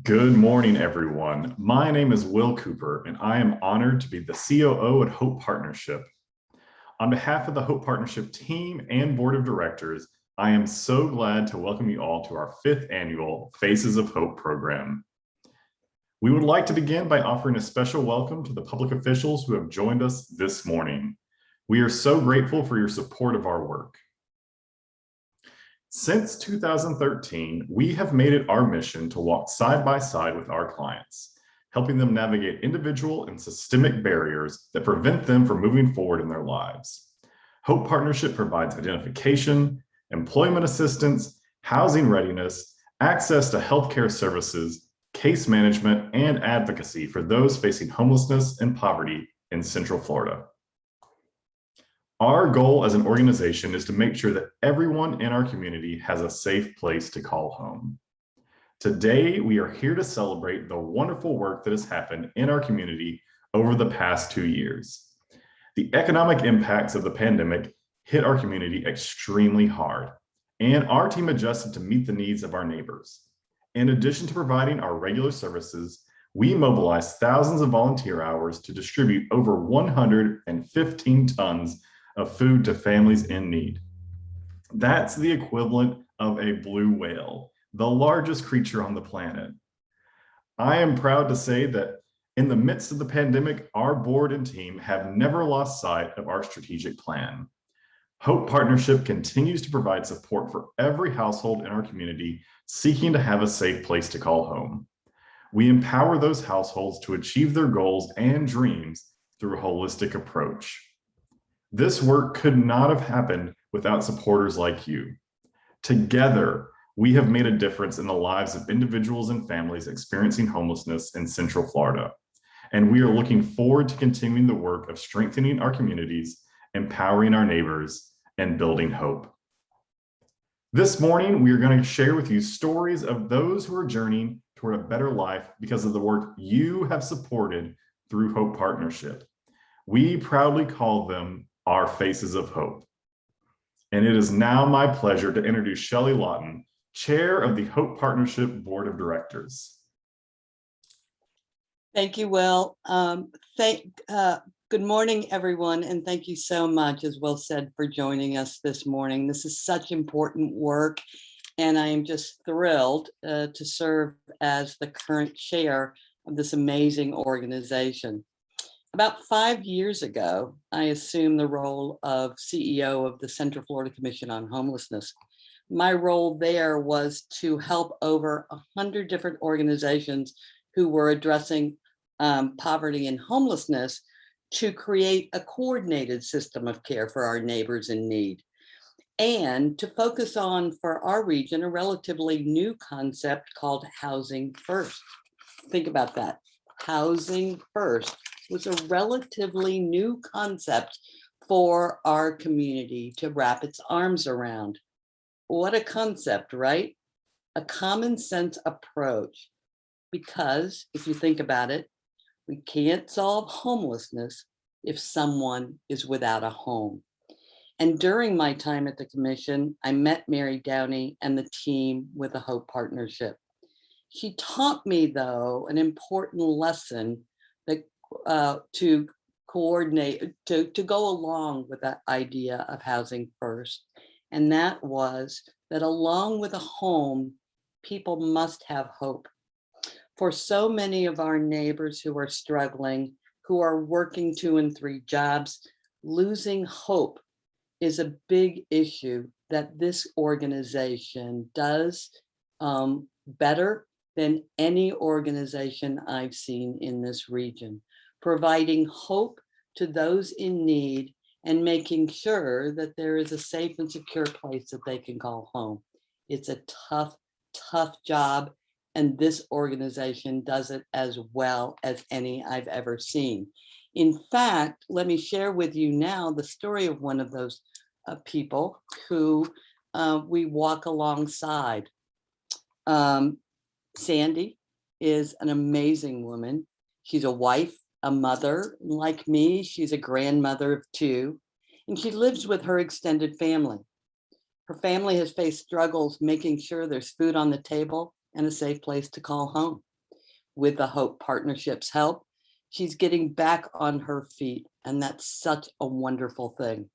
Good morning, everyone. My name is Will Cooper, and I am honored to be the COO at Hope Partnership. On behalf of the Hope Partnership team and board of directors, I am so glad to welcome you all to our 5th annual Faces of Hope program. We would like to begin by offering a special welcome to the public officials who have joined us this morning. We are so grateful for your support of our work. Since 2013, we have made it our mission to walk side by side with our clients, helping them navigate individual and systemic barriers that prevent them from moving forward in their lives. Hope Partnership provides identification, employment assistance, housing readiness, access to healthcare services, case management, and advocacy for those facing homelessness and poverty in Central Florida. Our goal as an organization is to make sure that everyone in our community has a safe place to call home. Today, we are here to celebrate the wonderful work that has happened in our community over the past 2 years. The economic impacts of the pandemic hit our community extremely hard, and our team adjusted to meet the needs of our neighbors. In addition to providing our regular services, we mobilized thousands of volunteer hours to distribute over 115 tons of food to families in need. That's the equivalent of a blue whale, the largest creature on the planet. I am proud to say that in the midst of the pandemic, our board and team have never lost sight of our strategic plan. Hope Partnership continues to provide support for every household in our community seeking to have a safe place to call home. We empower those households to achieve their goals and dreams through a holistic approach. This work could not have happened without supporters like you. Together, we have made a difference in the lives of individuals and families experiencing homelessness in Central Florida. And we are looking forward to continuing the work of strengthening our communities, empowering our neighbors, and building hope. This morning, we are going to share with you stories of those who are journeying toward a better life because of the work you have supported through Hope Partnership. We proudly call them our Faces of Hope. And it is now my pleasure to introduce Shelley Lauten, Chair of the Hope Partnership Board of Directors. Thank you, Will. Good morning, everyone, and thank you so much, as Will said, for joining us this morning. This is such important work, and I am just thrilled to serve as the current chair of this amazing organization. About 5 years ago, I assumed the role of CEO of the Central Florida Commission on Homelessness. My role there was to help over 100 different organizations who were addressing poverty and homelessness to create a coordinated system of care for our neighbors in need, and to focus on, for our region, a relatively new concept called Housing First. Think about that. Housing First was a relatively new concept for our community to wrap its arms around. What a concept, right? A common sense approach. Because if you think about it, we can't solve homelessness if someone is without a home. And during my time at the commission, I met Mary Downey and the team with the Hope Partnership. She taught me, though, an important lesson that to coordinate, to go along with that idea of housing first. And that was that along with a home, people must have hope. For so many of our neighbors who are struggling, who are working 2 and 3 jobs, losing hope is a big issue that this organization does better than any organization I've seen in this region, providing hope to those in need and making sure that there is a safe and secure place that they can call home. It's a tough, tough job, and this organization does it as well as any I've ever seen. In fact, let me share with you now the story of one of those people who we walk alongside. Sandy is an amazing woman. She's a wife, a mother. Like me, she's a grandmother of 2, and she lives with her extended family. Her family has faced struggles making sure there's food on the table and a safe place to call home. With the Hope Partnership's help, she's getting back on her feet, and that's such a wonderful thing.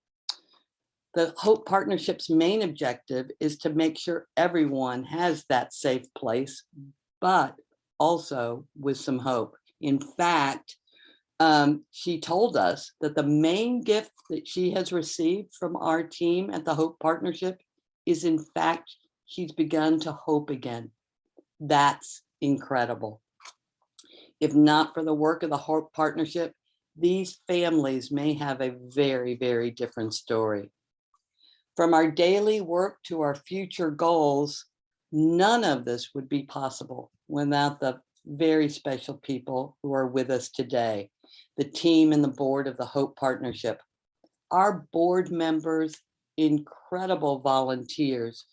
The Hope Partnership's main objective is to make sure everyone has that safe place, but also with some hope. In fact, she told us that the main gift that she has received from our team at the Hope Partnership is, in fact, she's begun to hope again. That's incredible. If not for the work of the Hope Partnership, these families may have a very, very different story. From our daily work to our future goals, none of this would be possible without the very special people who are with us today, the team and the board of the Hope Partnership. Our board members, incredible volunteers,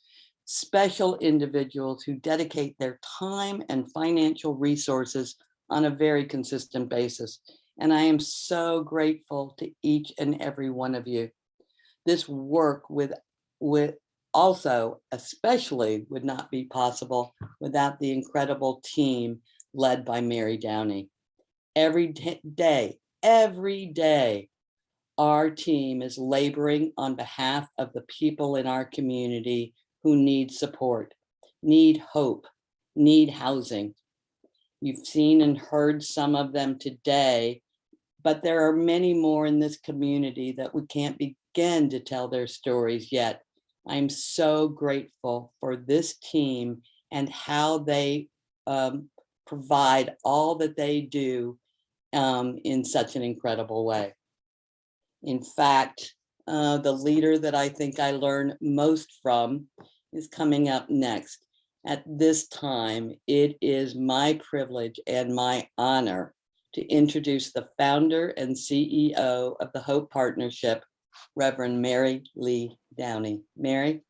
special individuals who dedicate their time and financial resources on a very consistent basis. And I am so grateful to each and every one of you. This work with also especially would not be possible without the incredible team led by Mary Downey. Every day, our team is laboring on behalf of the people in our community who need support, need hope, need housing. You've seen and heard some of them today, but there are many more in this community that we can't begin to tell their stories yet. I'm so grateful for this team and how they provide all that they do in such an incredible way. In fact, the leader that I think I learned most from is coming up next. At this time, it is my privilege and my honor to introduce the founder and CEO of the Hope Partnership, Reverend Mary Lee Downey. Mary?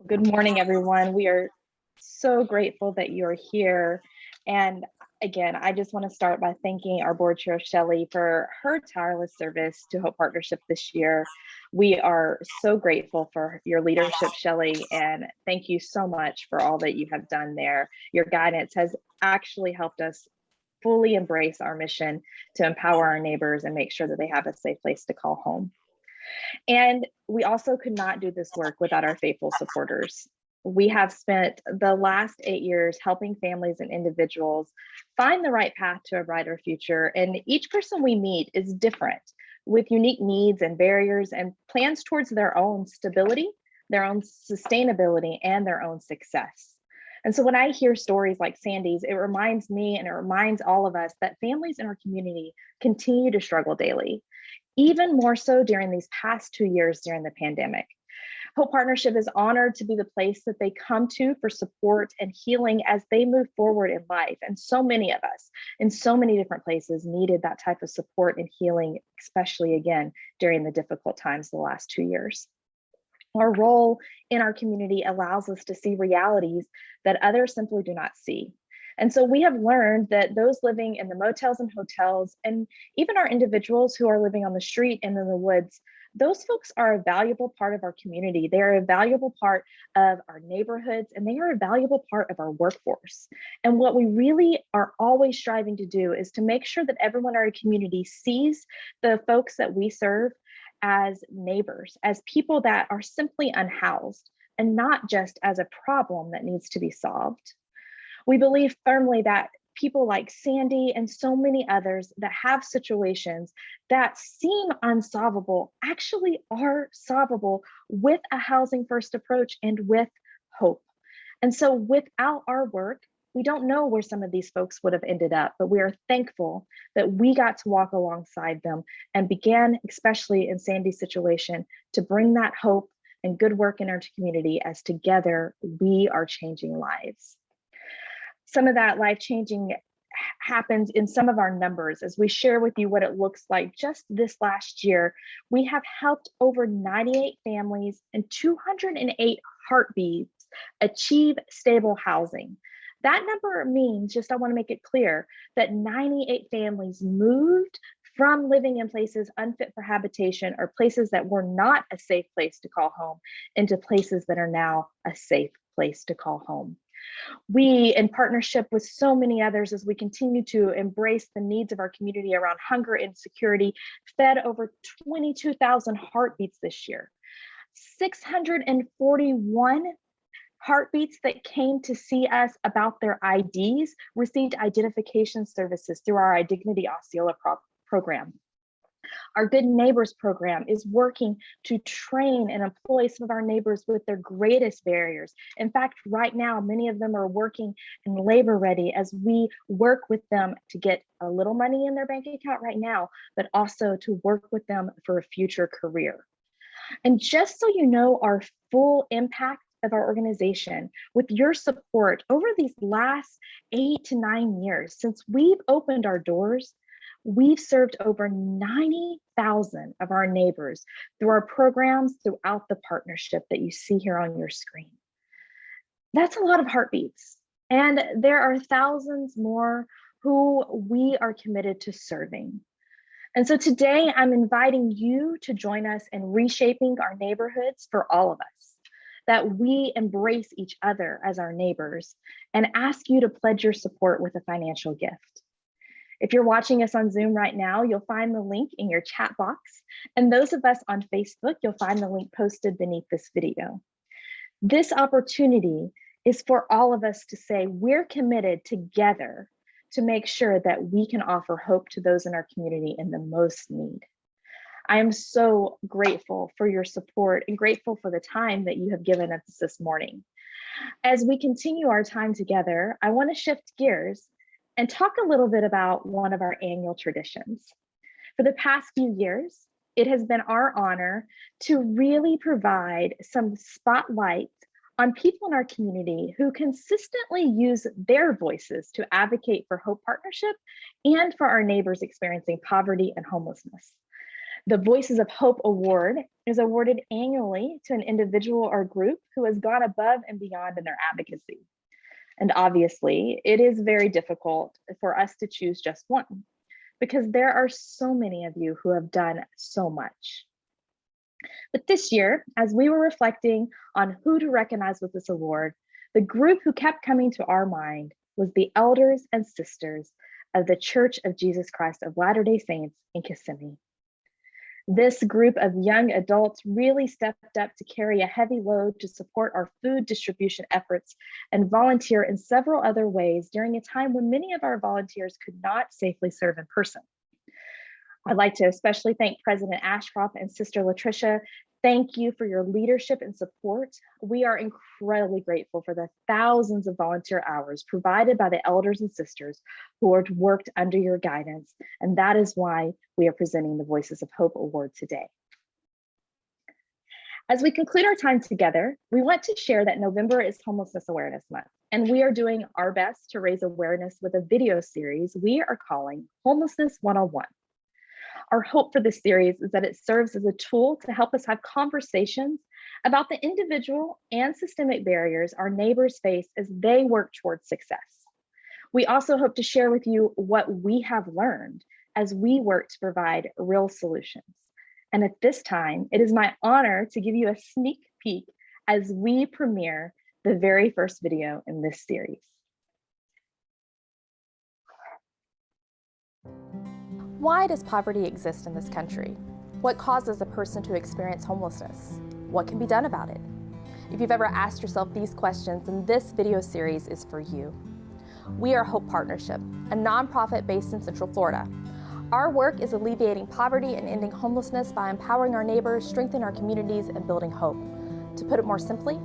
Good morning, everyone. We are so grateful that you're here. And again, I just want to start by thanking our board chair, Shelley, for her tireless service to Hope Partnership this year. We are so grateful for your leadership, Shelley, and thank you so much for all that you have done there. Your guidance has actually helped us fully embrace our mission to empower our neighbors and make sure that they have a safe place to call home. And we also could not do this work without our faithful supporters. We have spent the last 8 years helping families and individuals find the right path to a brighter future. And each person we meet is different, with unique needs and barriers and plans towards their own stability, their own sustainability, and their own success. And so when I hear stories like Sandy's, it reminds me and it reminds all of us that families in our community continue to struggle daily, even more so during these past 2 years during the pandemic. Hope Partnership is honored to be the place that they come to for support and healing as they move forward in life. And so many of us in so many different places needed that type of support and healing, especially again, during the difficult times the last 2 years. Our role in our community allows us to see realities that others simply do not see. And so we have learned that those living in the motels and hotels, and even our individuals who are living on the street and in the woods, those folks are a valuable part of our community. They are a valuable part of our neighborhoods, and they are a valuable part of our workforce. And what we really are always striving to do is to make sure that everyone in our community sees the folks that we serve as neighbors, as people that are simply unhoused, and not just as a problem that needs to be solved. We believe firmly that people like Sandy and so many others that have situations that seem unsolvable actually are solvable with a housing first approach and with hope. And so without our work, we don't know where some of these folks would have ended up, but we are thankful that we got to walk alongside them and began, especially in Sandy's situation, to bring that hope and good work in our community as together we are changing lives. Some of that life-changing happens in some of our numbers. As we share with you what it looks like just this last year, we have helped over 98 families and 208 heartbeats achieve stable housing. That number means, I want to make it clear, that 98 families moved from living in places unfit for habitation or places that were not a safe place to call home into places that are now a safe place to call home. We, in partnership with so many others, as we continue to embrace the needs of our community around hunger and security, fed over 22,000 heartbeats this year. 641 heartbeats that came to see us about their IDs received identification services through our iDignity Osceola program. Our Good Neighbors program is working to train and employ some of our neighbors with their greatest barriers. In fact, right now, many of them are working in labor ready as we work with them to get a little money in their bank account right now, but also to work with them for a future career. And just so you know our full impact of our organization, with your support over these last 8 to 9 years, since we've opened our doors, we've served over 90,000 of our neighbors through our programs throughout the partnership that you see here on your screen. That's a lot of heartbeats. And there are thousands more who we are committed to serving. And so today I'm inviting you to join us in reshaping our neighborhoods for all of us, that we embrace each other as our neighbors, and ask you to pledge your support with a financial gift. If you're watching us on Zoom right now, you'll find the link in your chat box. And those of us on Facebook, you'll find the link posted beneath this video. This opportunity is for all of us to say we're committed together to make sure that we can offer hope to those in our community in the most need. I am so grateful for your support and grateful for the time that you have given us this morning. As we continue our time together, I want to shift gears and talk a little bit about one of our annual traditions. For the past few years, it has been our honor to really provide some spotlight on people in our community who consistently use their voices to advocate for Hope Partnership and for our neighbors experiencing poverty and homelessness. The Voices of Hope Award is awarded annually to an individual or group who has gone above and beyond in their advocacy. And obviously, it is very difficult for us to choose just one, because there are so many of you who have done so much. But this year, as we were reflecting on who to recognize with this award, the group who kept coming to our mind was the elders and sisters of the Church of Jesus Christ of Latter-day Saints in Kissimmee. This group of young adults really stepped up to carry a heavy load to support our food distribution efforts and volunteer in several other ways during a time when many of our volunteers could not safely serve in person. I'd like to especially thank President Ashcroft and Sister Latricia. Thank you for your leadership and support. We are incredibly grateful for the thousands of volunteer hours provided by the elders and sisters who have worked under your guidance. And that is why we are presenting the Voices of Hope Award today. As we conclude our time together, we want to share that November is Homelessness Awareness Month, and we are doing our best to raise awareness with a video series we are calling Homelessness 101. Our hope for this series is that it serves as a tool to help us have conversations about the individual and systemic barriers our neighbors face as they work towards success. We also hope to share with you what we have learned as we work to provide real solutions. And at this time, it is my honor to give you a sneak peek as we premiere the very first video in this series. Why does poverty exist in this country? What causes a person to experience homelessness? What can be done about it? If you've ever asked yourself these questions, then this video series is for you. We are Hope Partnership, a nonprofit based in Central Florida. Our work is alleviating poverty and ending homelessness by empowering our neighbors, strengthening our communities, and building hope. To put it more simply,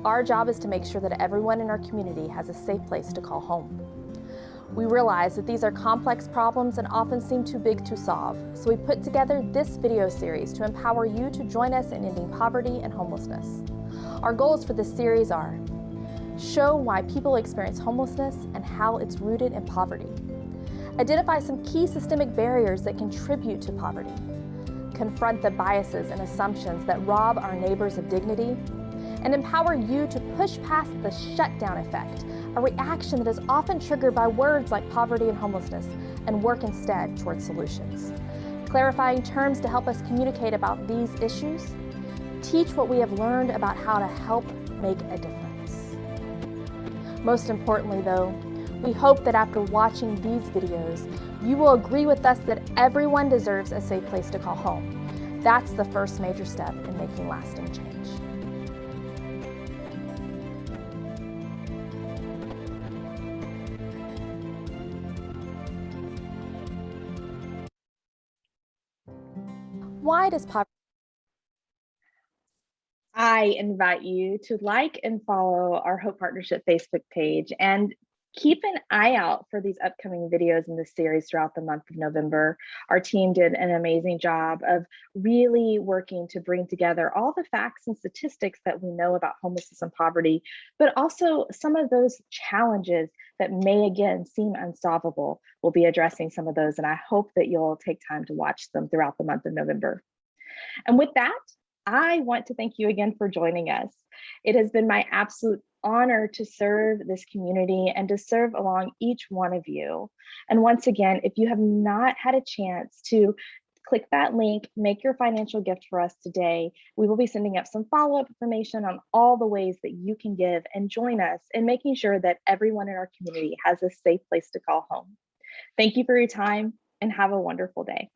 our job is to make sure that everyone in our community has a safe place to call home. We realize that these are complex problems and often seem too big to solve, so we put together this video series to empower you to join us in ending poverty and homelessness. Our goals for this series are: show why people experience homelessness and how it's rooted in poverty, identify some key systemic barriers that contribute to poverty, confront the biases and assumptions that rob our neighbors of dignity, and empower you to push past the shutdown effect, a reaction that is often triggered by words like poverty and homelessness, and work instead towards solutions. Clarifying terms to help us communicate about these issues, teach what we have learned about how to help make a difference. Most importantly though, we hope that after watching these videos, you will agree with us that everyone deserves a safe place to call home. That's the first major step in making lasting change. Why does poverty? I invite you to like and follow our Hope Partnership Facebook page and keep an eye out for these upcoming videos in this series throughout the month of November. Our team did an amazing job of really working to bring together all the facts and statistics that we know about homelessness and poverty, but also some of those challenges that may again seem unsolvable. We'll be addressing some of those, and I hope that you'll take time to watch them throughout the month of November. And with that, I want to thank you again for joining us. It has been my absolute honor to serve this community and to serve along each one of you. And once again, if you have not had a chance to click that link, make your financial gift for us today. We will be sending up some follow-up information on all the ways that you can give and join us in making sure that everyone in our community has a safe place to call home. Thank you for your time and have a wonderful day.